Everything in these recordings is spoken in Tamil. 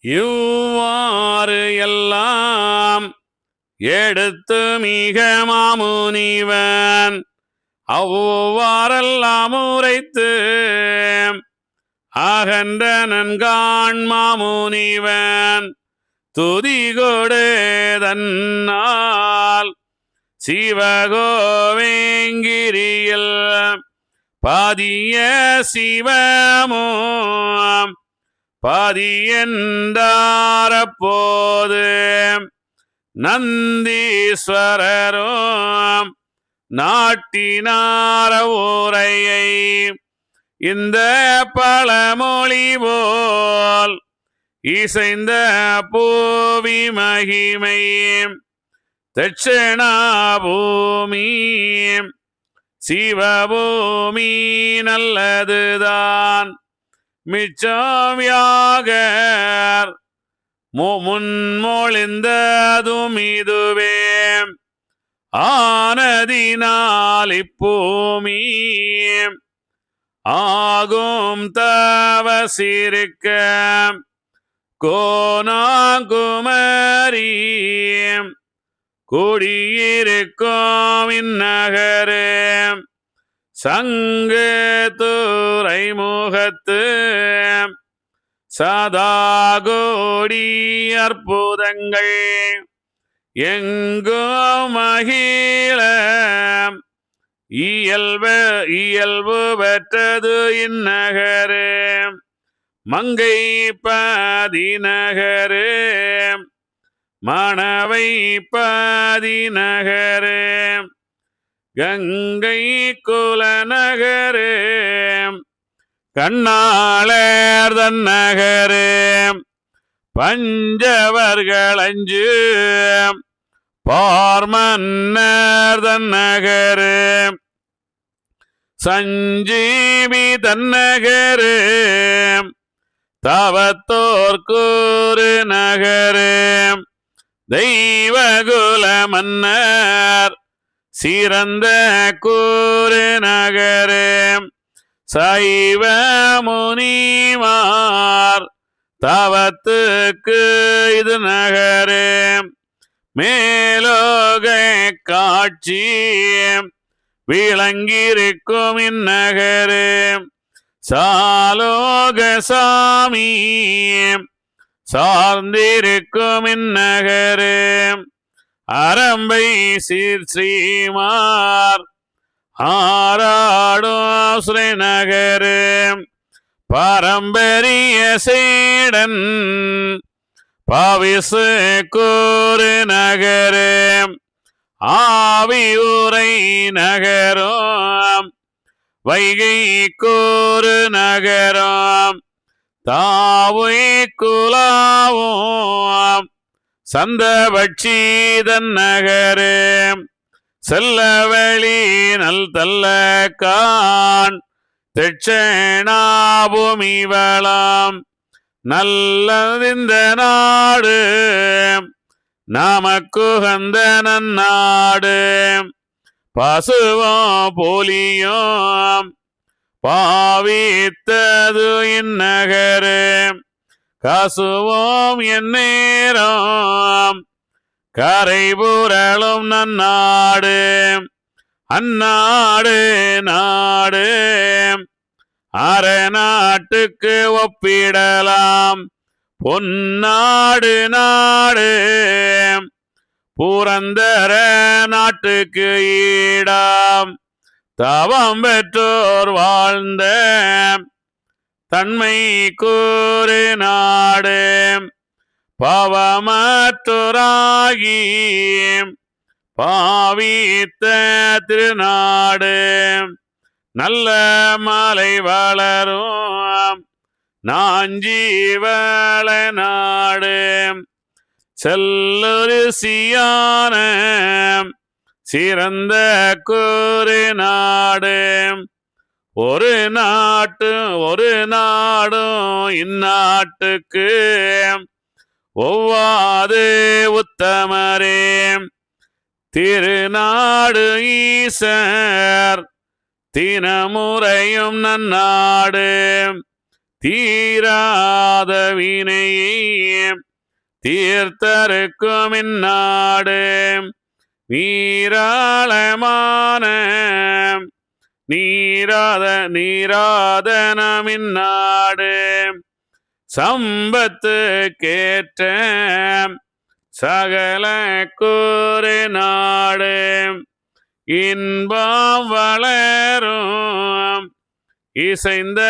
இவ்வாறு எல்லாம் எடுத்து மிக மாமுனிவன் அவ்வாறெல்லாம் உரைத்து அகன்ற நன்கான் மாமுனிவன் துதிகொடு தன்னால் சிவகோவேங்கிரியில் பாதிய சிவமும் பதியென்றாரப்போது நந்தீஸ்வரரும் நாட்டினார உரையை இந்த பழமொழி போல் இசைந்த பூவி மகிமை தட்சிணாபூமி சிவபூமி நல்லதுதான் மிச்சம்யாக முன்மொழிந்ததும் இதுவே ஆனதினால் இப்பூமி ஆகும் தவசிருக்க கோனாகுமரி குடியிருக்கும் இந்நகரு சங்கு துறைமுகத்து சதாகோடி அற்புதங்கள் எங்கும் மகிழ இயல்பு பெற்றது இந்நகரு மங்கை பதிநகரு மணவை பதிநகரு கங்கை குலநகரு கண்ணாளர் தன்னகரு பஞ்சவர்கள் 5 பார்மன்னர் தன்னகரு சஞ்சீவி தன்னகரு தவத்தோர்கூறு நகரு தெய்வகுல மன்னர் சிறந்த கூறு நகரு சைவ முனிமார் தவத்துக்கு இது நகரு மேலோக காட்சி விளங்கியிருக்கும் இந்நகரு சாலோக சாமி சார்ந்திருக்கும் இந்நகரு அரம்பை சீர் ஸ்ரீமார் ஆராடும் ஸ்ரீநகரு பாரம்பரிய சீடன் பாவிசு கூறு நகரு ஆவியூரை நகரும் வைகை கூறு நகரும் தாவை குலாவும் சந்தபட்சீதன் நகரு செல்லவெளி நல் தல்ல கான் தட்சிணாபூமி வளம் நல்லதிந்த நாடு நமக்குகந்த நன்னாடு பசுவும் புலியும் பாவித்தது இந்நகரு கசுவோம் எந்நேரம் கரைபுரளும் நன்னாடு அந்நாடு நாடு அறநாட்டுக்கு ஒப்பிடலாம் பொன்னாடு நாடு புரந்தர நாட்டுக்கு ஈடாம் தவம் பெற்றோர் வாழ்ந்த தன்மை கூறு நாடு பவமற்றோராகி பாவித்த திருநாடு நல்ல மலை வளரும் நாஞ்சீவள நாடு செல்லுரிசியான சிறந்த கூறு நாடு ஒரு நாடும் இந்நாட்டுக்கு ஒவ்வாது உத்தமரே திருநாடு ஈசர் தினமுறையும் நன்னாடு தீராத வினையை தீர்த்தருக்கும் இந்நாடு நீராளமான நீராதனம் இந்நாடு சம்பத்து கேட்ட சகல கூறு நாடு இன்பம் வளரும் இசைந்த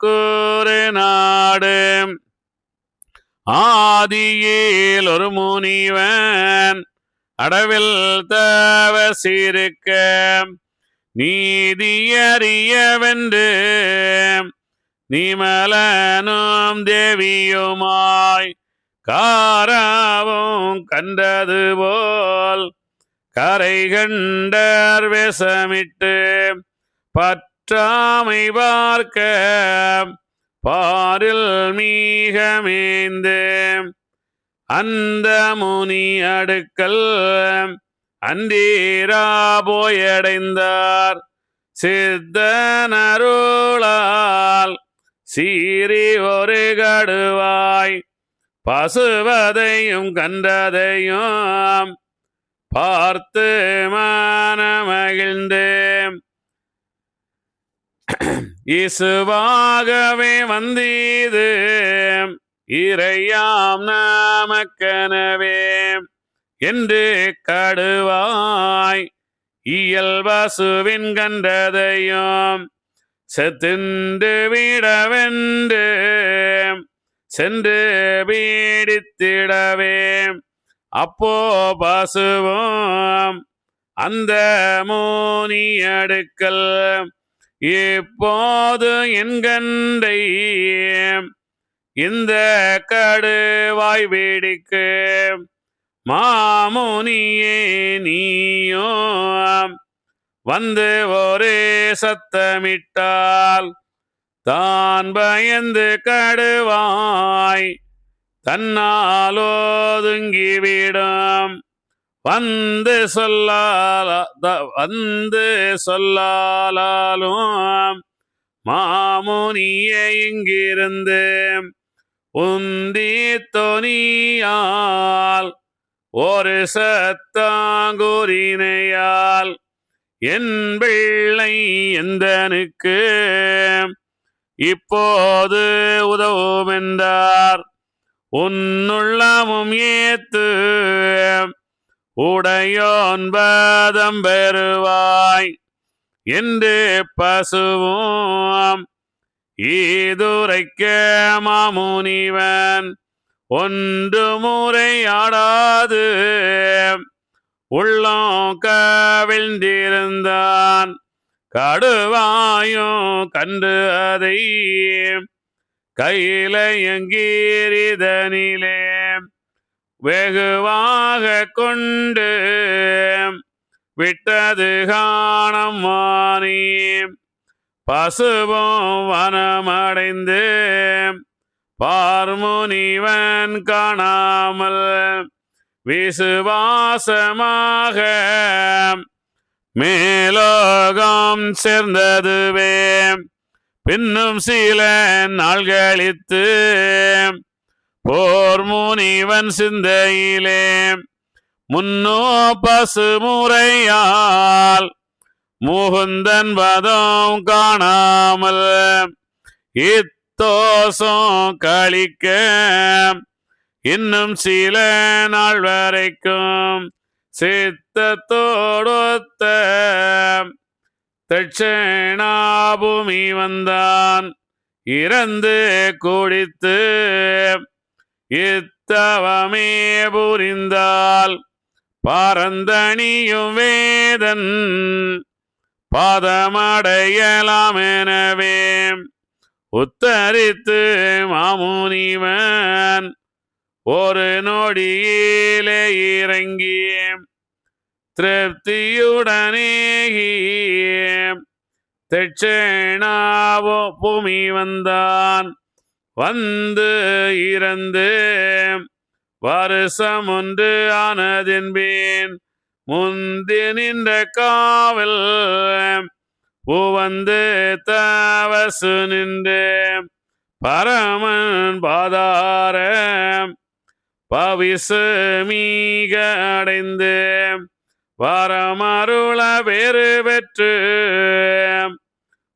கூறு நாடு ஆதியில் ஒரு முனிவன் அடவில் தவசிருக்க நீதியறியவென்று நிமலனும் தேவியுமாய் காராவும் கண்டது போல் கரை கண்டர் வேஷமிட்டு பற்றாமை பார்க்க பாரில் மீகமேந்து அந்த முனி அடுக்கல் அந்தீரா போயடைந்தார் சித்தனருளால் சீறி ஒரு கடுவாய் பசுவதையும் கண்டதையும் பார்த்து மனமகிழ்ந்து இசுவாகவே வந்தீது இறையாம் நமக்கெனவே என்று கடுவாய் இயல்பசுவின் கண்டதையும் செத்தின்று விடவென்று சென்று பீடித்திடவே அப்போ பசுவும் அந்த மூனி அடுக்கல் இப்போது என் கண்டை இந்த கடுவாய் வேடிக்கு மாமுனியே நீயோ வந்து ஒரு சத்தமிட்டால் தான் பயந்து கடுவாய் தன்னாலோதுங்கிவிடும் வந்து சொல்லாலும் மாமுனியே இங்கிருந்து உந்தி தொனியால் ஒரு சத்தாங்குரினையால் என் பிள்ளை எந்தனுக்கு இப்போது உதவுமென்றார் உன்னுள்ளமும் ஏத்து உடையோன்பதம் பெறுவாய் என்று பசுவும் ஈதுரைக்க மாமுனிவன் ஒன்று முறையாடாது உள்ளம் கவிழ்ந்திருந்தான் கடுவாயும் கண்டு அதை கையிலயங்கீரிதனிலே வெகுவாக கொண்டு விட்டது காணம் மானி பசுவும் வனமடைந்து பார்முனிவன் காணாமல் விசுவாசமாக மேலோகம் சேர்ந்ததுவே பின்னும் சில நாள் கழித்து போர் முனிவன் சிந்தையிலே முன்னோ பசுமுறையால் முகுந்தன் பதம் காணாமல் இத்தோசம் கழிக்க இன்னும் சில நாள் வரைக்கும் சித்தத்தோடொத்த தட்சணாபூமி வந்தான் இறந்து குடித்து இத்தவமே புரிந்தால் பரந்தணியும் வேதன் பாதமடையலாமெனவே உத்தரித்து மாமுனிவன் ஒரு நொடியிலே இறங்கி திருப்தியுடனேகி தட்சணாவோ பூமி வந்தான் வந்து இறந்து வருஷம் ஒன்று ஆனதென்பேன் முந்தி நின்ற காவல் பூவந்து தவசு நின்று பரமன் பாதார பவிசு மீக அடைந்து வரமருள வேறு பெற்று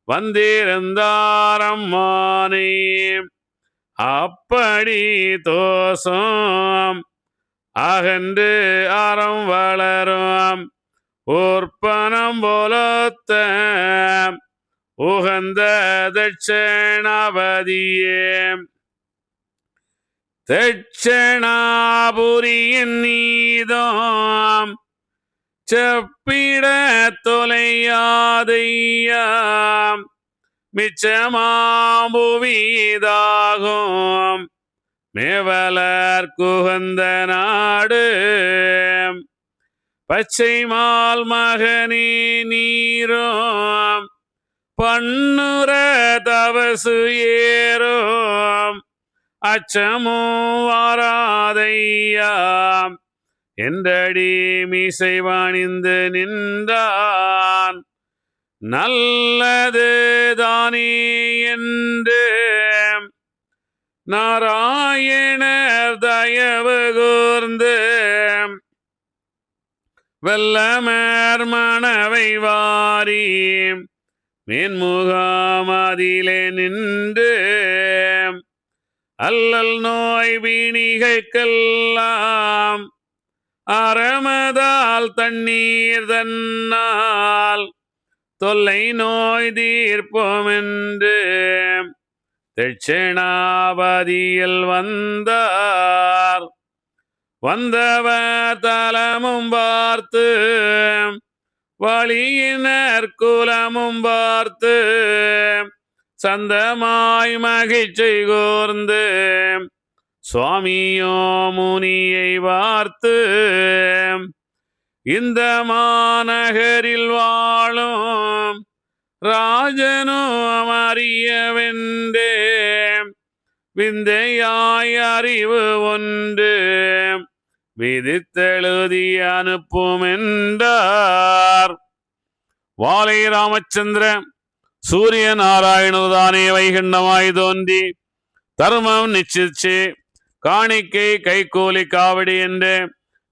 வந்திருந்தாரம்மானே. அப்படி தோசம் அகன்று அறம் வளரும் உற்பனம் போலத்த உகந்த தட்சணாபதியே. தட்சணாபுரியின் நீதம் செப்பிட தொலையாதையாம் மிச்சமாபுவீதாகும் மேவலர் குகந்த நாடு. பச்சை மால் மகனே நீரும் பண்ணுற தவசு ஏறும் அச்சமோ வாராதையாம் என்றடி மீசை வாணிந்து நின்றான். நல்லது தானே என்று நாராயணர் தயவு கூர்ந்து வெல்லமர் மணவை வாரி மேன்முகாமதிலே நின்று அல்லல் நோய் வீணிகைக்கெல்லாம் அறமதால் தண்ணீர் தன்னால் தொல்லை நோய் தீர்ப்போம் என்று தட்சிணாபதியில் வந்தார். வந்தவர் தலமும் பார்த்து வழியினர் குலமும் பார்த்து சந்தமாய் மகிழ்ச்சி கூர்ந்து சுவாமியோ முனியை வார்த்து இந்த மாநகரில் வாழும் ராஜனும் அறியவென்றே விந்தையாய் அறிவு ஒன்று விதித்தெழுதி அனுப்பும் என்றார். வாலை ராமச்சந்திர சூரிய நாராயணதானே வைகுண்டமாய் தோன்றி தர்மம் நிச்சிச்சு காணிக்கை கைகூலி காவடி என்று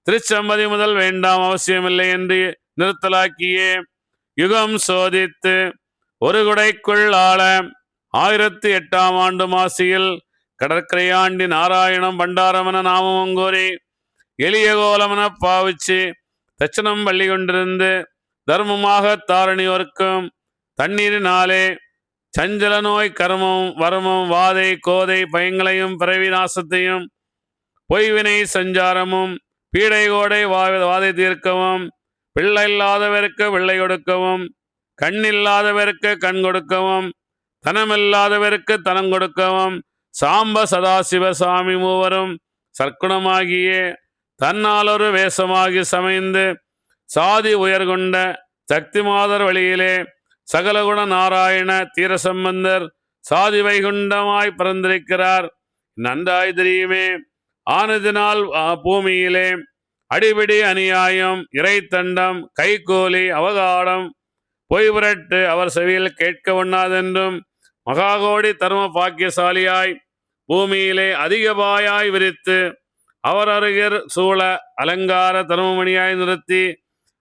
திருச்சம்பதி முதல் வேண்டாம் அவசியமில்லை என்று நிறுத்தலாக்கியே யுகம் சோதித்து ஒரு குடைக்குள் ஆள 1008ஆம் ஆண்டு மாசியில் கடற்கரையாண்டி நாராயணம் பண்டாரமன நாமமங்கோரி எளிய கோலமன பாவிச்சு தட்சணம் பள்ளி கொண்டிருந்து தர்மமாக தாரணியோர்க்கும் தண்ணீரினாலே சஞ்சல நோய் கர்மம் வருமம் வாதை கோதை பயங்களையும் பிறவி நாசத்தையும் பொய்வினை சஞ்சாரமும் பீடை கோடை வாதை தீர்க்கவும் பிள்ளை இல்லாதவருக்கு பிள்ளை கொடுக்கவும் கண்ணில்லாதவருக்கு கண் கொடுக்கவும் தனமில்லாதவருக்கு தனம் கொடுக்கவும் சாம்ப சதாசிவசாமி மூவரும் சற்குணமாகியே தன்னாலொரு வேஷமாகி சமைந்து சாதி உயர்கொண்ட சக்தி மாதர் வழியிலே சகலகுண நாராயண தீரசம்பந்தர் சாதி வைகுண்டமாய் பிறந்திருக்கிறார். நன்றாய் தெரியுமே. ஆனதினால் பூமியிலே அடிபிடி அநியாயம் இறைத்தண்டம் கைகோலி அவகாடம் பொய்புரட்டு அவர் செவியில் கேட்க ஒண்ணாதென்றும் மகாகோடி தர்ம பாக்கியசாலியாய் பூமியிலே அதிகபாயாய் விரித்து அவர் அருகர் சூழ அலங்கார தர்மமணியாய் நிறுத்தி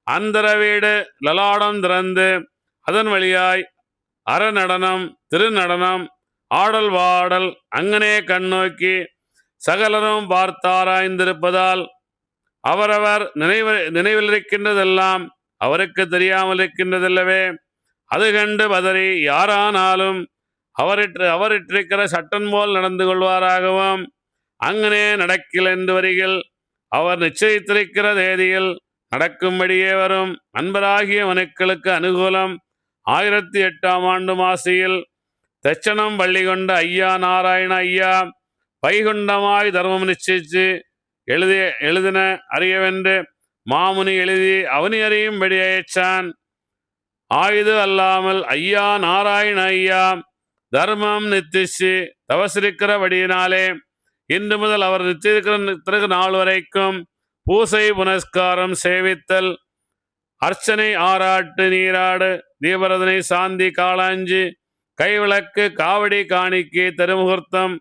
அந்தர வீடு லலாடம் திறந்து அதன் வழியாய் அறநடனம் திருநடனம் ஆடல் வாடல் அங்கனே கண்ணோக்கி சகலரும் பார்த்தாராய்ந்திருப்பதால் அவரவர் நினைவில் இருக்கின்றதெல்லாம் அவருக்கு தெரியாமல் இருக்கின்றதல்லவே. அது கண்டு பதறி யாரானாலும் அவரிட்டிருக்கிற சட்டன் போல் நடந்து கொள்வாராகவும் அங்கனே நடக்கில் என்று வரிகள் அவர் நிச்சயித்திருக்கிற தேதியில் நடக்கும்படியே வரும் அன்பராகிய மனுக்களுக்கு அனுகூலம் 1008ஆம் ஆண்டு மாசியில் தட்சணம் பள்ளி கொண்ட ஐயா நாராயண ஐயா வைகுண்டமாய் தர்மம் நிச்சயிச்சு எழுதின அறியவென்று மாமுனி எழுதி அவனி அறியும்படி அயச்சான். ஆயுது அல்லாமல் ஐயா நாராயண ஐயா தர்மம் நித்திச்சு தவசிருக்கிறபடியினாலே இன்று முதல் அவர் நித்திருக்கிற நாள் வரைக்கும் பூசை புனஸ்காரம் சேவித்தல் அர்ச்சனை ஆராட்டு நீராடு தீபரதனை சாந்தி காளாஞ்சி கைவிளக்கு, காவடி, காணிக்கை, திருமுகூர்த்தம்,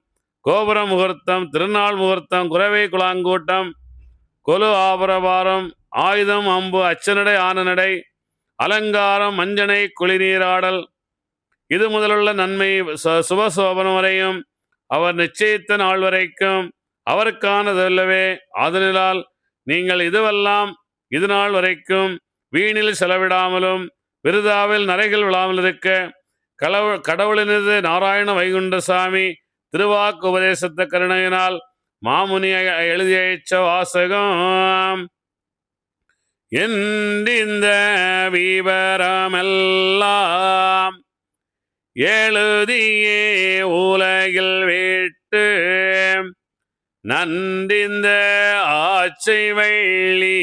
கோபுர முகூர்த்தம், திருநாள் முகூர்த்தம், குறவை குழாங்கூட்டம், கொலு ஆபரபாரம், ஆயுதம், அம்பு, அச்சநடை, ஆனநடை, அலங்காரம், மஞ்சனை, குளிநீராடல், இது முதலுள்ள நன்மை சுபசோபனம் வரையும் அவர் நிச்சயித்த நாள் வரைக்கும் அவருக்கானதல்லவே. அதனால் நீங்கள் இதுவெல்லாம் இது நாள் வரைக்கும் வீணில் செலவிடாமலும் விருதாவில் நரைகள் விழாமல் இருக்க கடவுளினது நாராயண வைகுண்டசாமி திருவாக்கு உபதேசத்த கருணையினால் மாமுனி எழுதிய வாசகம் இந்த விவரமெல்லாம் எழுதியே உலகில் விட்டு நன்றிந்த ஆச்சை வெள்ளி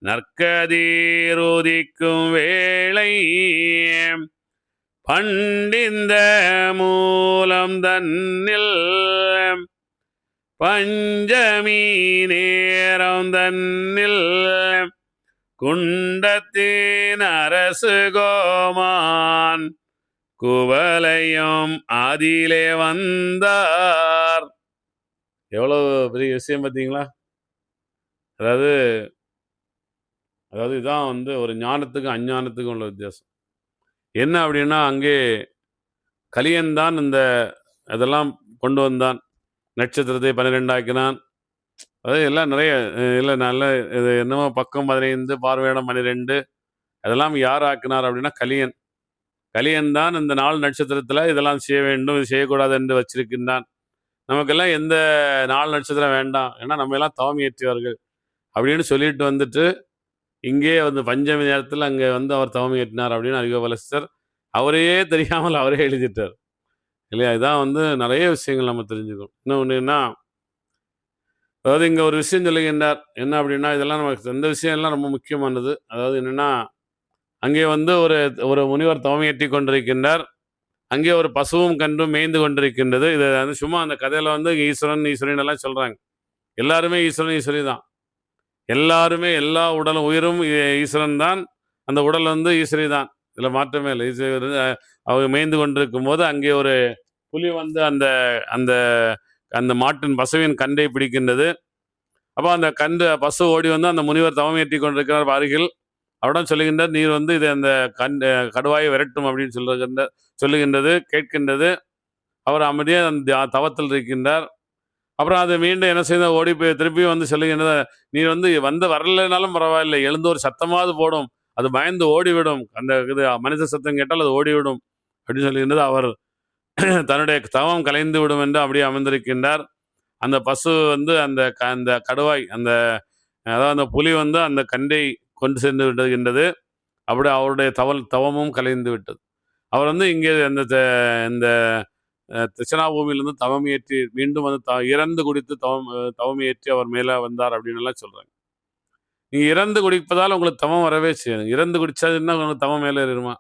நற்கதிருதிக்கும் வேளை பண்டிந்த மூலம் தன்னில் பஞ்சமி நேரம் தன்னில் குண்டத்தின் அரசு கோமான் குவலையும் அதிலே வந்தார். எவ்வளவு பெரிய விஷயம் பார்த்தீங்களா? அதாவது இதான் ஒரு ஞானத்துக்கும் அஞ்ஞானத்துக்கும் உள்ள வித்தியாசம். என்ன அப்படின்னா, அங்கே கலியன் தான் அதெல்லாம் கொண்டு வந்தான். நட்சத்திரத்தை 12 ஆக்கினான். அதாவது எல்லாம் நிறைய இல்லை நல்ல இது என்னமோ பக்கம் 15 பார்வையிடம் 12 அதெல்லாம் யார் ஆக்கினார் அப்படின்னா கலியன். கலியன் தான் இந்த 4 நட்சத்திரத்தில் இதெல்லாம் செய்ய வேண்டும், இது செய்யக்கூடாது என்று வச்சிருக்கின்றான். நமக்கெல்லாம் எந்த 4 நட்சத்திரம் வேண்டாம், ஏன்னா நம்ம எல்லாம் தவம் ஏற்றியவர்கள் அப்படின்னு சொல்லிட்டு வந்துட்டு இங்கே பஞ்சமி நேரத்தில் அங்கே அவர் தவம் ஏற்றினார் அப்படின்னு அரிகோபலஸ்தர் அவரையே தெரியாமல் அவரே எழுதிட்டார் இல்லையா? இதான் நிறைய விஷயங்கள் நம்ம தெரிஞ்சுக்கணும். இன்னொன்றுன்னா, அதாவது இங்கே ஒரு விஷயம் சொல்லுகின்றார். என்ன அப்படின்னா, இதெல்லாம் நமக்கு இந்த விஷயம் எல்லாம் ரொம்ப முக்கியமானது. அதாவது என்னென்னா, அங்கே ஒரு ஒரு முனிவர் தவம் ஏற்றி கொண்டிருக்கின்றார். அங்கே ஒரு பசுவும் கன்றும் மேய்ந்து கொண்டிருக்கின்றது. இது சும்மா அந்த கதையில் ஈஸ்வரன் ஈஸ்வரன் எல்லாம் சொல்கிறாங்க. எல்லாருமே ஈஸ்வரன் ஈஸ்வரி தான். எல்லாருமே எல்லா உடலும் உயிரும் ஈஸ்வரன் தான். அந்த உடல் ஈஸ்வரி தான். இதில் மாற்றமே இல்லை. ஈஸ்வரன் அவங்க மேய்ந்து கொண்டிருக்கும் போது அங்கே ஒரு புலி அந்த அந்த அந்த மாட்டின் பசுவின் கன்றை பிடிக்கின்றது. அப்போ அந்த பசு ஓடி அந்த முனிவர் தவம் ஏற்றி கொண்டிருக்கிறார் அருகில். அவரிடம் சொல்லுகின்றார், நீர் இது அந்த கடுவாயை விரட்டும் அப்படின்னு சொல்லுகின்றது கேட்கின்றது. அவர் அமைதியாக அந்த தவத்தில் இருக்கின்றார். அப்புறம் அதை மீண்டும் என்ன செய்த ஓடி போய் திருப்பி சொல்லுகின்றது, நீர் வரலைனாலும் பரவாயில்லை, எழுந்து ஒரு சத்தமாவது போடும், அது பயந்து ஓடிவிடும், அந்த இது மனித சத்தம் கேட்டால் அது ஓடிவிடும் அப்படின்னு சொல்லுகின்றது. அவர் தன்னுடைய தவம் கலைந்து விடும் என்று அப்படியே அமர்ந்திருக்கின்றார். அந்த பசு அந்த கடுவாய் அதாவது அந்த புலி அந்த கன்றை கொண்டு சென்று விடுகின்றது. அப்படி அவருடைய தவமும் கலைந்து விட்டது. அவர் இங்கே இந்த தட்சிணாபூமியிலிருந்து தவம் ஏற்றி மீண்டும் இறந்து குடித்து தவம் ஏற்றி அவர் மேலே வந்தார் அப்படின்னு எல்லாம் சொல்றாங்க. நீங்க இறந்து குடிப்பதால் உங்களுக்கு தவம் வரவே செய்யணும். இறந்து குடிச்சாதுன்னா உங்களுக்கு தவம் மேலே ஏறுமா?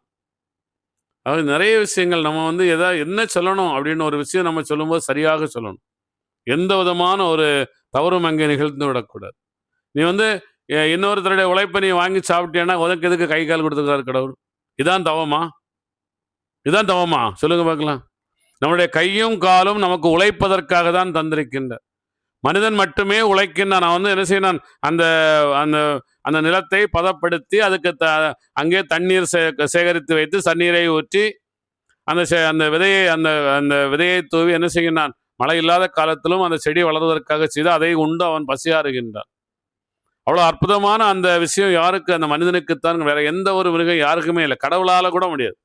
அதாவது நிறைய விஷயங்கள் நம்ம என்ன சொல்லணும் அப்படின்னு ஒரு விஷயம் நம்ம சொல்லும்போது சரியாக சொல்லணும். எந்த விதமான ஒரு தவறும் அங்கே நிகழ்ந்து விடக்கூடாது. நீ இன்னொருத்தருடைய உழைப்பை நீ வாங்கி சாப்பிட்டேன்னா உனக்கு எதுக்கு கை கால் கொடுத்துக்கிறார் கடவுள்? இதான் தவமா? இதான் தவமா? சொல்லுங்க பார்க்கலாம். நம்முடைய கையும் காலும் நமக்கு உழைப்பதற்காக தான் தந்திருக்கின்ற. மனிதன் மட்டுமே உழைக்கின்றான். நான் என்ன செய்யணும், அந்த அந்த அந்த நிலத்தை பதப்படுத்தி அதுக்கு அங்கே தண்ணீர் சேகரித்து வைத்து தண்ணீரை ஊற்றி அந்த விதையை அந்த விதையை தூவி என்ன செய்கின்றான், மழை இல்லாத காலத்திலும் அந்த செடி வளர்வதற்காக செய்து அதை உண்டு அவன் பசியாறுகின்றான். அவ்வளோ அற்புதமான அந்த விஷயம் யாருக்கு? அந்த மனிதனுக்குத்தான். வேற எந்த ஒரு மிருகம் யாருக்குமே இல்லை. கடவுளால கூட முடியாது.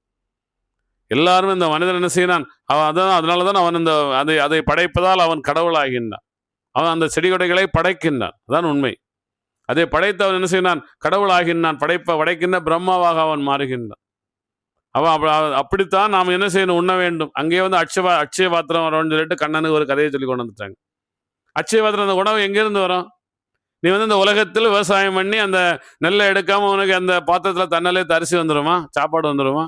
எல்லாரும் இந்த மனிதன் என்ன செய்யறான், அதனாலதான் அவன் அதை படைப்பதால் அவன் கடவுள் ஆகின்றான். அவன் அந்த செடி கொடைகளை படைக்கின்றான். அதான் உண்மை. அதை படைத்து அவன் என்ன செய்யறான், கடவுள் ஆகின்றான். படைக்கின்ற பிரம்மாவாக அவன் மாறுகின்றான். அவன் அப்படித்தான் நாம் என்ன செய்யணும், உண்ண வேண்டும். அங்கே அட்சய பாத்திரம் வரும்னு சொல்லிட்டு கண்ணனுக்கு ஒரு கதையை சொல்லி கொண்டு வந்துட்டாங்க. அட்சய பாத்திரம், அந்த உணவு எங்கேருந்து வரும்? நீ இந்த உலகத்தில் விவசாயம் பண்ணி அந்த நெல்லை எடுக்காம உனக்கு அந்த பாத்திரத்தில் தன்னாலே அரிசி வந்துடுமா, சாப்பாடு வந்துடுமா?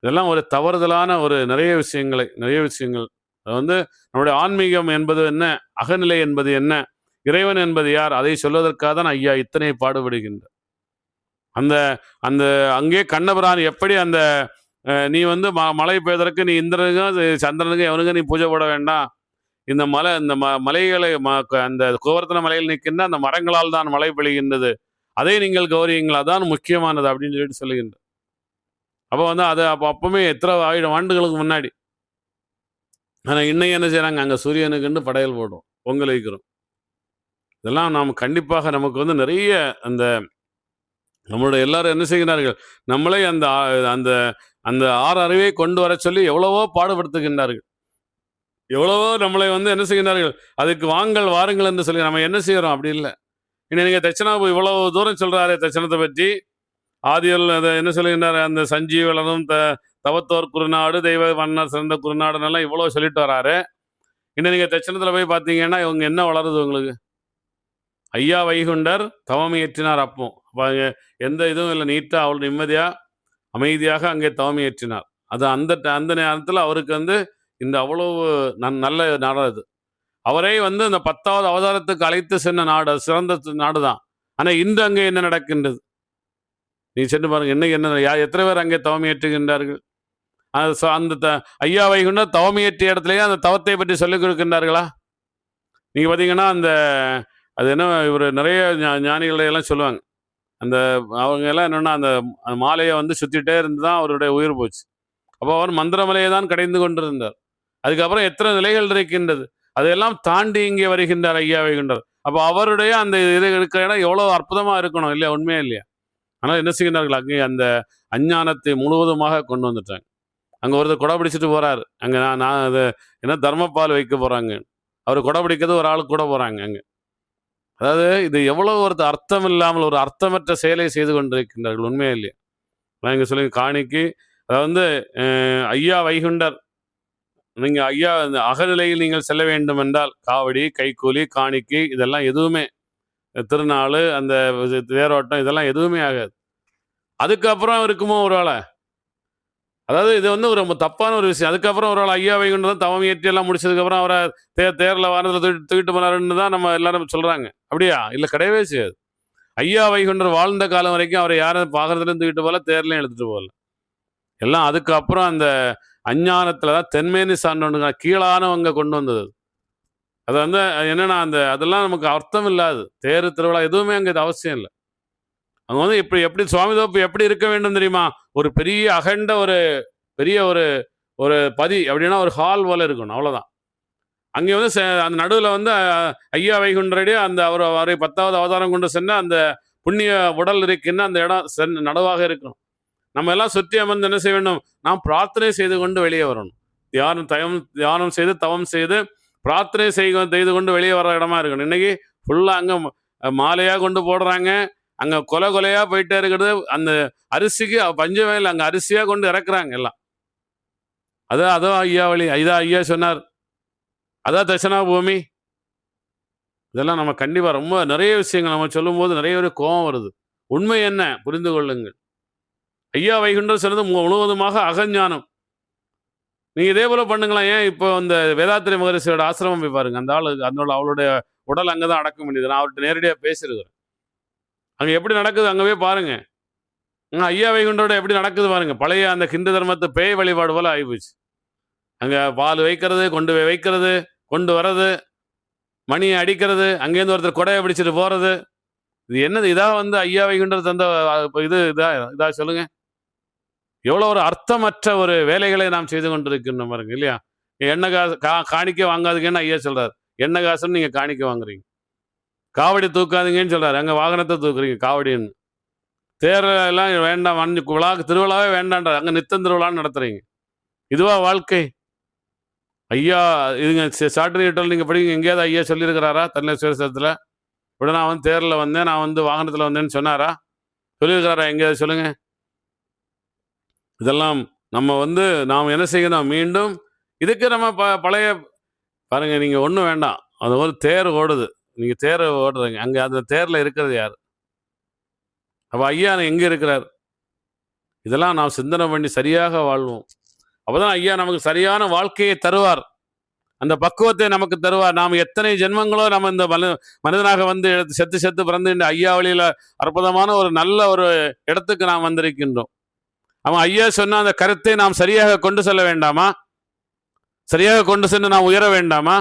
இதெல்லாம் ஒரு தவறுதலான நிறைய விஷயங்கள். அது நம்முடைய ஆன்மீகம் என்பது என்ன, அகநிலை என்பது என்ன, இறைவன் என்பது யார், அதை சொல்வதற்காக தான் ஐயா இத்தனை பாடுபடுகின்ற. அந்த அங்கே கண்ணபிரான் எப்படி அந்த நீ வந்து மழை பெய்வதற்கு நீ இந்திரனுக்கும் சந்திரனுக்கும் எவனுக்கும் நீ பூஜை போட வேண்டாம். இந்த மலைகளை அந்த கோவர்த்தன மலையில் நிற்கின்ற அந்த மரங்களால் தான் மழை பொழிகின்றது. அதை நீங்கள் கௌரியுங்கள், அதான் முக்கியமானது அப்படின்னு சொல்லிட்டு சொல்லுகின்ற. அப்போ வந்து அது அப்பவுமே எத்தனை 1000 ஆண்டுகளுக்கு முன்னாடி. ஆனால் இன்னைக்கு என்ன செய்கிறாங்க, அங்கே சூரியனுக்குன்னு படையல் போடுறோம், பொங்கல் வைக்கிறோம். இதெல்லாம் நாம் கண்டிப்பாக நமக்கு வந்து நிறைய அந்த நம்மளுடைய எல்லாரும் என்ன செய்கிறார்கள், நம்மளே அந்த அந்த அந்த 6 அறிவை கொண்டு வர சொல்லி எவ்வளவோ பாடுபடுத்துகின்றார்கள். எவ்வளவோ நம்மளை வந்து என்ன செய்கிறார்கள், அதுக்கு வாங்கள் வாருங்கள் என்று சொல்லி நம்ம என்ன செய்கிறோம்? அப்படி இல்லை. இன்னும் நீங்கள் தட்சணாபு இவ்வளவு தூரம் சொல்கிறாரு தட்சணத்தை பற்றி. ஆதியில் அதை என்ன சொல்லுகின்றார், அந்த சஞ்சீவலனும் தவத்தோர் குறுநாடு தெய்வ மன்னர் சிறந்த குறுநாடுன்னெல்லாம் இவ்வளோ சொல்லிட்டு வராரு. இன்னும் நீங்கள் தட்சணத்தில் போய் பார்த்தீங்கன்னா இவங்க என்ன வளருது உங்களுக்கு? ஐயா வைகுண்டர் தவம் இயற்றினார். அப்போ எந்த இதுவும் இல்லை, நீட்டாக அவ்வளோ நிம்மதியாக அமைதியாக அங்கே தவம் இயற்றினார். அது அந்த நேரத்தில் அவருக்கு வந்து இந்த அவ்வளவு நல்ல நாடு அது. அவரே வந்து இந்த 10வது அவதாரத்துக்கு அழைத்து சென்ற நாடு, அது சிறந்த நாடு தான். ஆனால் இன்று அங்கே என்ன நடக்கின்றது? நீ சென்று பாருங்க, இன்னைக்கு என்ன, எத்தனை பேர் அங்கே தவம் ஏற்றுகின்றார்கள்? அந்த ஐயா வைகுண்டர் தவம் ஏற்றிய இடத்துலயே அந்த தவத்தை பற்றி சொல்லிக் கொடுக்கின்றார்களா? நீங்கள் பார்த்தீங்கன்னா அந்த அது என்ன, இவர் நிறைய ஞானிகளை எல்லாம் சொல்லுவாங்க. அந்த அவங்க எல்லாம் என்னென்னா அந்த மாலையை வந்து சுற்றிட்டே இருந்து தான் அவருடைய உயிர் போச்சு. அப்போ அவர் மந்திரமலையை தான் கடைந்து கொண்டிருந்தார். அதுக்கப்புறம் எத்தனை நிலைகள் இருக்கின்றது, அதையெல்லாம் தாண்டி இங்கே வருகின்றார் ஐயா வைகுண்டர். அப்போ அவருடைய அந்த இது இருக்கிற இடம் எவ்வளோ அற்புதமாக இருக்கணும் இல்லையா? உண்மையே இல்லையா? ஆனால் என்ன செய்கின்றார்கள், அங்கே அந்த அஞ்ஞானத்தை முழுவதுமாக கொண்டு வந்துட்டாங்க. அங்கே ஒருத்தர் கொடை பிடிச்சிட்டு போகிறாரு. அங்கே நான் அது என்ன தர்மப்பால் வைக்க போகிறாங்க, அவர் கொடை பிடிக்கிறது ஒரு ஆளுக்கு கூட போகிறாங்க அங்கே. அதாவது இது எவ்வளோ ஒருத்தர் அர்த்தம் இல்லாமல் ஒரு அர்த்தமற்ற செயலை செய்து கொண்டிருக்கின்றார்கள். உண்மையே இல்லையா? நான் இங்கே சொல்லுங்க காணிக்கு, அதாவது வந்து ஐயா வைகுண்டர், நீங்கள் ஐயா இந்த அகநிலையில் நீங்கள் செல்ல வேண்டும் என்றால் காவடி, கைக்கூலி, காணிக்கை இதெல்லாம் எதுவுமே, திருநாள், அந்த தேரோட்டம் இதெல்லாம் எதுவுமே ஆகாது. அதுக்கப்புறம் இருக்குமோ ஒரு வேளை, அதாவது இது வந்து ஒரு தப்பான ஒரு விஷயம். அதுக்கப்புறம் ஒரு ஆள் ஐயா வைகுண்டர் தான் தவம் ஏற்றி எல்லாம் முடிச்சதுக்கப்புறம் அவரை தேரில் வாரத்தில் தூக்கிட்டு போனாருன்னு தான் நம்ம எல்லாரும் சொல்கிறாங்க. அப்படியா? இல்லை, கிடையவே செய்யாது. ஐயா வைகுண்டர் வாழ்ந்த காலம் வரைக்கும் அவரை யாரும் பாகரத்துலேயும் தூக்கிட்டு போகல, தேர்லையும் எடுத்துகிட்டு போகல. எல்லாம் அதுக்கப்புறம் அந்த அஞ்ஞானத்தில் தான் தென்மேனி சார்ந்தவங்க கீழானவங்க கொண்டு வந்தது. அது வந்து என்னென்னா அந்த அதெல்லாம் நமக்கு அர்த்தம் இல்லாது. தேர் திருவிழா எதுவுமே அங்கே இது அவசியம் இல்லை. அங்கே வந்து எப்படி சுவாமி தோப்பு எப்படி இருக்க வேண்டும் தெரியுமா? ஒரு பெரிய அகண்ட ஒரு பெரிய ஒரு ஒரு பதி அப்படின்னா ஒரு ஹால் போல இருக்கணும், அவ்வளோதான். அங்கே வந்து அந்த நடுவில் வந்து ஐயா வைகுண்டரடி அந்த அவரை 10வது அவதாரம் கொண்டு சென்ற அந்த புண்ணிய உடல் இருக்கின்ற அந்த இடம் நடுவாக இருக்கணும். நம்ம எல்லாம் சுற்றி அமர்ந்து என்ன செய்ய வேண்டும்? நாம் பிரார்த்தனை செய்து கொண்டு வெளியே வரணும். தியானம் செய்து தவம் செய்து பிரார்த்தனை செய்து கொண்டு வெளியே வர இடமா இருக்கணும். இன்னைக்கு ஃபுல்லாக அங்கே மாலையாக கொண்டு போடுறாங்க, அங்கே கொலையாக போயிட்டே இருக்கிறது. அந்த அரிசிக்கு பஞ்சமையில் அங்கே அரிசியாக கொண்டு இறக்குறாங்க எல்லாம். அதான் ஐயா வழி. இதான் ஐயா சொன்னார், அதான் தட்சணா பூமி. இதெல்லாம் நம்ம கண்டிப்பாக ரொம்ப நிறைய விஷயங்கள் நம்ம சொல்லும்போது நிறைய ஒரு கோபம் வருது. உண்மை என்ன புரிந்து கொள்ளுங்கள். ஐயா வைகுண்டர் சொன்னது முழுவதுமாக அகஞானம். நீங்கள் இதே போல் பண்ணுங்களேன். ஏன் இப்போ இந்த வேதாத்திரி மகரிஷியோட ஆசிரமம் போய் பாருங்க. அந்த ஆள் அவளுடைய உடல் அங்கே தான் அடக்க வேண்டியது. நான் அவர்கிட்ட நேரடியாக பேசியிருக்கிறேன். அங்கே எப்படி நடக்குது அங்கே போய் பாருங்க. ஐயா வைகுண்டரோட எப்படி நடக்குது பாருங்க. பழைய அந்த ஹிந்து தர்மத்து பேய் வழிபாடு போல ஆகிப்போச்சு. அங்கே பால் வைக்கிறது, கொண்டு போய் வைக்கிறது, கொண்டு வர்றது, மணியை அடிக்கிறது, அங்கேருந்து ஒருத்தர் கொடையை பிடிச்சிட்டு போகிறது. இது என்னது? இதாக வந்து ஐயா வைகுண்டர் தந்த இதா சொல்லுங்க. எவ்வளோ ஒரு அர்த்தமற்ற ஒரு வேலைகளை நாம் செய்து கொண்டிருக்கின்றோம் பாருங்க இல்லையா? எண்ணெய் காணிக்க வாங்காதுங்கன்னு ஐயா சொல்கிறார். எண்ணெய் காசுன்னு நீங்கள் காணிக்க வாங்குறீங்க. காவடி தூக்காதீங்கன்னு சொல்கிறார். அங்கே வாகனத்தை தூக்குறீங்க காவடின்னு. தேரெல்லாம் வேண்டாம், விழாக்கு திருவிழாவே வேண்டான்றார். அங்கே நித்தம் திருவிழான்னு நடத்துகிறீங்க. இதுவா வாழ்க்கை? ஐயா இதுங்க சாட்டினீட்டல் நீங்கள் படிங்க. எங்கேயாவது ஐயா சொல்லியிருக்கிறாரா தன்லேஸ்வரத்தில்? இப்படி நான் வந்து தேரில் வந்தேன், நான் வந்து வாகனத்தில் வந்தேன்னு சொன்னாரா? சொல்லியிருக்கிறாரா எங்கேயாவது சொல்லுங்கள். இதெல்லாம் நம்ம வந்து நாம் என்ன செய்யணும்? மீண்டும் இதுக்கு நம்ம பழைய பாருங்கள். நீங்கள் ஒன்றும் வேண்டாம், அது ஒரு தேர் ஓடுது, நீங்கள் தேர் ஓடுறீங்க, அங்கே அந்த தேரில் இருக்கிறது யார்? அப்போ ஐயா எங்கே இருக்கிறார்? இதெல்லாம் நாம் சிந்தனை பண்ணி சரியாக வாழ்வோம். அப்போ தான் ஐயா நமக்கு சரியான வாழ்க்கையை தருவார், அந்த பக்குவத்தை நமக்கு தருவார். நாம் எத்தனை ஜென்மங்களோ நம்ம இந்த மனிதனாக வந்து செத்து பிறந்து ஐயா வழியில் அற்புதமான ஒரு நல்ல ஒரு இடத்துக்கு நாம் வந்திருக்கின்றோம். அவன் ஐயா சொன்ன அந்த கருத்தை நாம் சரியாக கொண்டு செல்ல வேண்டாமா? சரியாக கொண்டு சென்று நாம் உயர வேண்டாமா?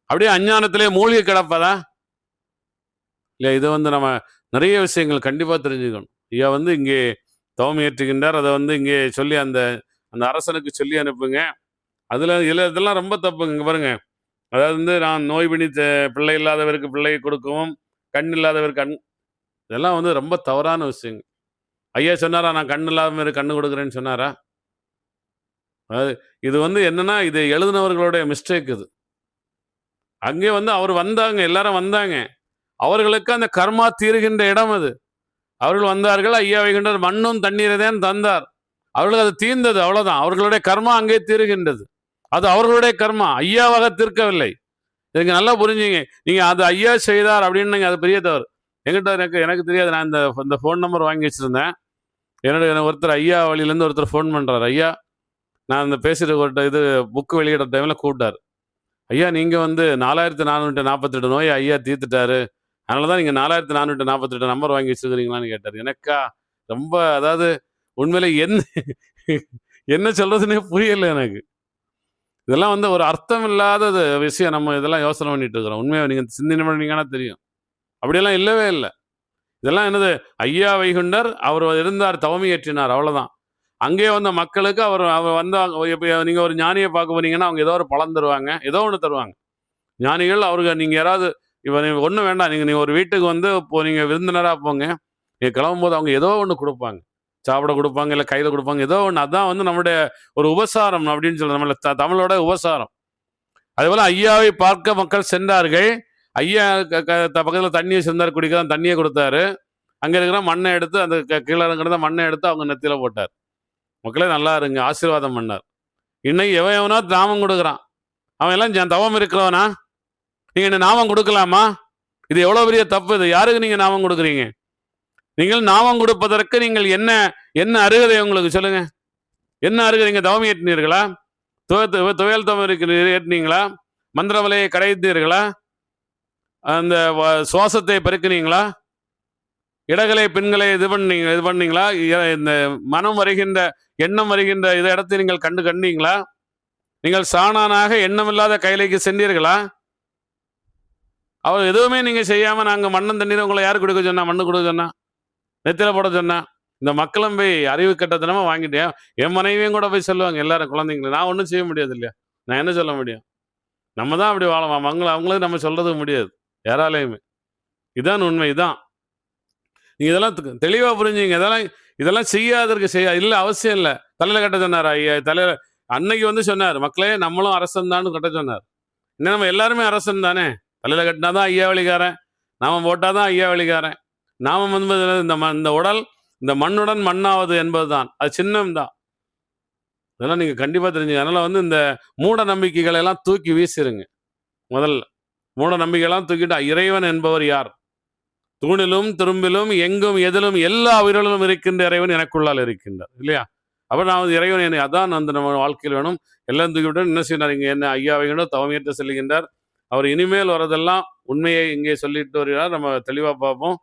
அப்படியே அஞ்ஞானத்திலே மூழ்கி கிடப்பதா? இல்லை, இதை நம்ம நிறைய விஷயங்கள் கண்டிப்பாக தெரிஞ்சுக்கணும். ஐயா இங்கே தவம் ஏற்றுகின்றார், அதை இங்கே சொல்லி அந்த அந்த அரசனுக்கு சொல்லி அனுப்புங்க. இதெல்லாம் ரொம்ப தப்புங்க. இங்கே பாருங்க, அதாவது நான் நோய் பிடித்த பிள்ளை இல்லாதவருக்கு பிள்ளையை கொடுக்கவும், கண் இல்லாதவருக்கு கண், இதெல்லாம் ரொம்ப தவறான விஷயங்க. ஐயா சொன்னாரா நான் கண் இல்லாதவருக்கு கண்ணு கொடுக்குறேன்னு சொன்னாரா? அதாவது இது என்னன்னா, இது எழுதினவர்களுடைய மிஸ்டேக். இது அங்கே அவர் வந்தாங்க, எல்லாரும் வந்தாங்க. அவர்களுக்கு அந்த கர்மா தீருகின்ற இடம் அது. அவர்கள் வந்தார்கள், ஐயா வைகின்றார், மண்ணும் தண்ணீரை தான் தந்தார். அவர்களுக்கு அது தீர்ந்தது, அவ்வளவுதான். அவர்களுடைய கர்மா அங்கே தீருகின்றது. அது அவர்களுடைய கர்மா, ஐயாவாக தீர்க்கவில்லை. இதுக்கு நல்லா புரிஞ்சுங்க. நீங்க அது ஐயா செய்தார் அப்படின்னு அது பெரிய தவறு. எங்கிட்ட எனக்கு தெரியாது. நான் இந்த ஃபோன் நம்பர் வாங்கி வச்சிருந்தேன். என்னோட ஒருத்தர் ஐயா வழியிலேருந்து ஒருத்தர் ஃபோன் பண்றாரு. ஐயா, நான் இந்த பேசிட்டு ஒரு இது புக்கு வெளியிட டைம்ல கூப்பிட்டாரு. ஐயா, நீங்க 4448 நோயை ஐயா தீர்த்துட்டாரு, அதனாலதான் நீங்க 4448 நம்பர் வாங்கி வச்சிருக்கிறீங்களான்னு கேட்டாரு. எனக்கா ரொம்ப, அதாவது உண்மையில என்ன சொல்றதுன்னே புரியல எனக்கு. இதெல்லாம் ஒரு அர்த்தம் இல்லாத விஷயம். நம்ம இதெல்லாம் யோசனை பண்ணிட்டு இருக்கிறோம். உண்மையாக நீங்க சிந்தனை பண்ணீங்கன்னா தெரியும். அப்படியெல்லாம் இல்லவே இல்லை. இதெல்லாம் என்னது, ஐயா வைகுண்டர் அவர் இருந்தார், தவமி ஏற்றினார், அவ்வளவுதான். அங்கே மக்களுக்கு அவர் நீங்க ஒரு ஞானியை பார்க்க போனீங்கன்னா அவங்க ஏதோ ஒரு பலன் தருவாங்க, ஏதோ ஒன்று தருவாங்க. ஞானிகள் அவருக்கு நீங்க யாராவது ஒன்றும் வேண்டாம், நீங்க ஒரு வீட்டுக்கு இப்போ நீங்க விருந்தினராக போங்க, நீங்க கிளம்பும்போது அவங்க ஏதோ ஒன்று கொடுப்பாங்க, சாப்பிட கொடுப்பாங்க, இல்லை கையில் கொடுப்பாங்க, ஏதோ ஒன்று. அதான் நம்முடைய ஒரு உபசாரம் அப்படின்னு சொல்ல, நம்மள தமிழோட உபசாரம். அதே போல ஐயாவை பார்க்க மக்கள் சென்றார்கள். ஐயா பக்கத்தில் தண்ணியை சென்றார், குடிக்கலாம், தண்ணியை கொடுத்தாரு. அங்கே இருக்கிற மண்ணை எடுத்து, அந்த கீழே இருக்கிற மண்ணை எடுத்து அவங்க நெத்தியில போட்டார். மக்களே நல்லா இருங்க, ஆசீர்வாதம் பண்ணார். இன்னைக்கு எவனா நாமம் கொடுக்குறான், அவன் எல்லாம் தவம் இருக்கிறவனா? நீங்க என்ன நாமம் கொடுக்கலாமா? இது எவ்வளவு பெரிய தப்பு. இது யாருக்கு நீங்க நாமம் கொடுக்குறீங்க? நீங்கள் நாமம் கொடுப்பதற்கு நீங்கள் என்ன அருகதை உங்களுக்கு சொல்லுங்க. என்ன அருகதைங்க? தவம் ஏற்றினீர்களா? துவையல் தவம் ஏற்றினீங்களா? மந்திரவலையை கடைத்தீர்களா? அந்த சுவாசத்தை பெருக்கினீங்களா? இடங்களை பெண்களை இது பண்ணீங்களா? இந்த மனம் வருகின்ற, எண்ணம் வருகின்ற இதை இடத்தை நீங்கள் கண்டீங்களா? நீங்கள் சாணானாக எண்ணமில்லாத கைலைக்கு சென்றீர்களா? அவர் எதுவுமே நீங்க செய்யாம நாங்க மண்ணம் தண்ணீர் உங்களை யாரு கொடுக்க சொன்னா? மண்ணு கொடுக்க சொன்னா? நெத்தில போட சொன்னா? இந்த மக்களும் போய் அறிவு கட்டத்தனமா வாங்கிட்டேன். என் மனைவியும் கூட போய் சொல்லுவாங்க, எல்லாரும் குழந்தைங்களுக்கு. நான் ஒன்றும் செய்ய முடியாது இல்லையா? நான் என்ன சொல்ல முடியும்? நம்ம தான் அப்படி வாழலாம், அவங்களும் நம்ம சொல்றதுக்கு முடியாது யாராலையுமே. இதான் உண்மை. இதான் நீங்க இதெல்லாம் தெளிவா புரிஞ்சுங்க. இதெல்லாம் இல்லை, அவசியம் இல்லை. தலையில கட்ட சொன்னார் ஐயா. தலையில அன்னைக்கு சொன்னார், மக்களே நம்மளும் அரசன் தான் கட்ட சொன்னார். இன்னும் நம்ம எல்லாருமே அரசன் தானே. தலையில கட்டினாதான் ஐயா வழிகாரன், நாமம் போட்டாதான் ஐயா வழிகாரன். நாமம் இந்த உடல் இந்த மண்ணுடன் மண்ணாவது என்பதுதான், அது சின்னம் தான். இதெல்லாம் நீங்க கண்டிப்பா தெரிஞ்சுங்க. அதனால இந்த மூட நம்பிக்கைகளை எல்லாம் தூக்கி வீசிருங்க. முதல்ல மூட நம்பிக்கைலாம் தூக்கிட்டு, இறைவன் என்பவர் யார்? தூணிலும் துரும்பிலும் எங்கும் எதிலும் எல்லா உயிரிலும் இருக்கின்ற இறைவன் எனக்குள்ளால் இருக்கின்றார் இல்லையா? அப்ப நான் இறைவன் அதான் நம்ம வாழ்க்கையில் வேணும். எல்லாம் தூக்கிவிட்டு என்ன செய்யறாரு? இங்க என்ன ஐயா வைகுண்டர் தவமேற்று செல்கின்றார். அவர் இனிமேல் வரதெல்லாம் உண்மையை இங்கே சொல்லிட்டு வருகிறார். நம்ம தெளிவா பார்ப்போம்.